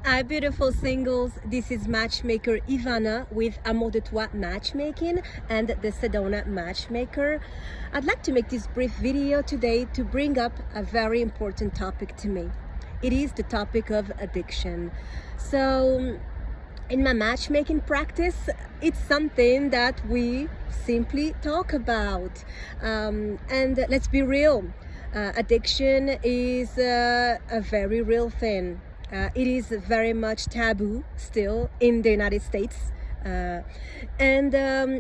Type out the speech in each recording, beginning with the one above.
Hi beautiful singles, this is matchmaker Ivana with Amour de Toi Matchmaking and the Sedona Matchmaker. I'd like to make this brief video today to bring up a very important topic to me. It is the topic of addiction. So in my matchmaking practice, it's something that we simply talk about. And let's be real, addiction is a very real thing. It is very much taboo still in the United States, and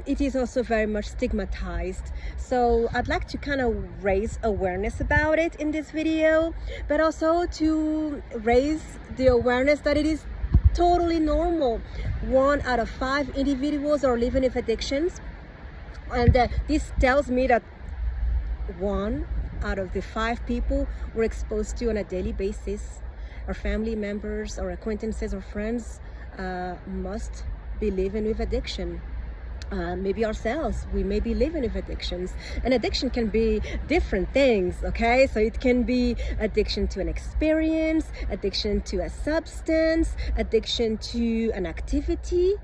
it is also very much stigmatized. So I'd like to kind of raise awareness about it in this video, but also to raise the awareness that it is totally normal. 1 out of 5 individuals are living with addictions, and this tells me that 1 out of the 5 people we're exposed to on a daily basis, our family members or acquaintances or friends, must be living with addiction. Maybe ourselves, we may be living with addictions, and addiction can be different things, okay? So it can be addiction to an experience, addiction to a substance, addiction to an activity.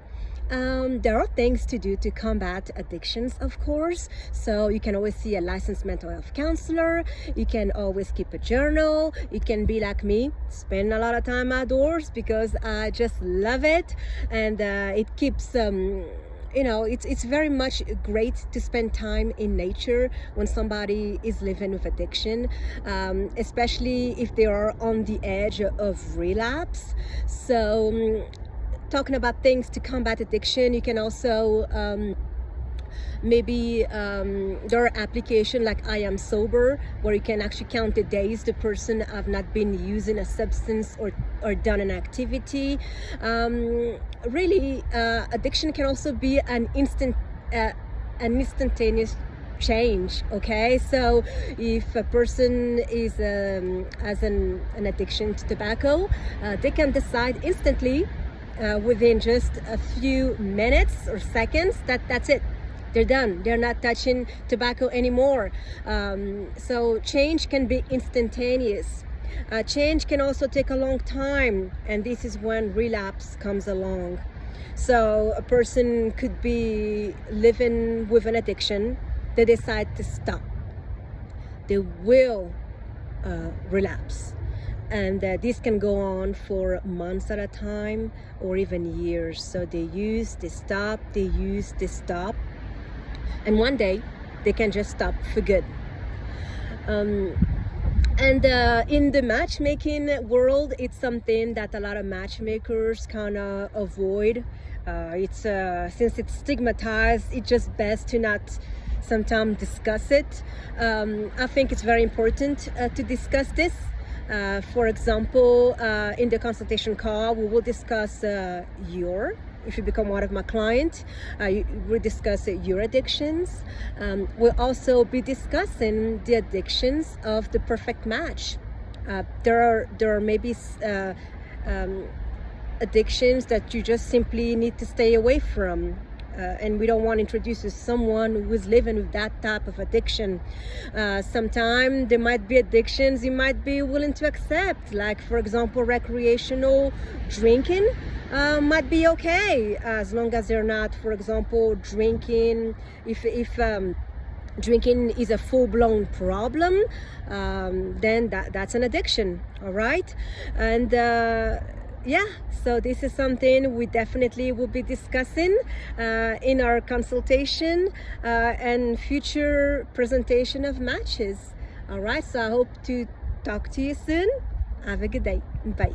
There are things to do to combat addictions, of course. So you can always see a licensed mental health counselor. You can always keep a journal. You can be like me, spend a lot of time outdoors because I just love it, and it keeps it's very much great to spend time in nature when somebody is living with addiction, especially if they are on the edge of relapse. So talking about things to combat addiction, you can also maybe there are applications like I Am Sober, where you can actually count the days the person have not been using a substance or done an activity. Really, addiction can also be an instantaneous change, okay? So if a person is has an addiction to tobacco, they can decide instantly, within just a few minutes or seconds, that's it, they're done, they're not touching tobacco anymore. So change can be instantaneous. Change can also take a long time, and this is when relapse comes along. So a person could be living with an addiction, they decide to stop, they will relapse. And this can go on for months at a time or even years. So they use, they stop, they use, they stop, and one day they can just stop for good. And in the matchmaking world, it's something that a lot of matchmakers kind of avoid. Since it's stigmatized, it's just best to not sometimes discuss it. I think it's very important to discuss this. For example, in the consultation call, we will discuss if you become one of my clients, we'll discuss your addictions. We'll also be discussing the addictions of the perfect match. There are maybe addictions that you just simply need to stay away from. And we don't want to introduce you to someone who is living with that type of addiction. Sometimes there might be addictions you might be willing to accept, like for example recreational drinking might be okay, as long as they're not, for example, drinking, if drinking is a full-blown problem, then that's an addiction, all right? And yeah, so this is something we definitely will be discussing in our consultation and future presentation of matches. All right, so I hope to talk to you soon. Have a good day. Bye.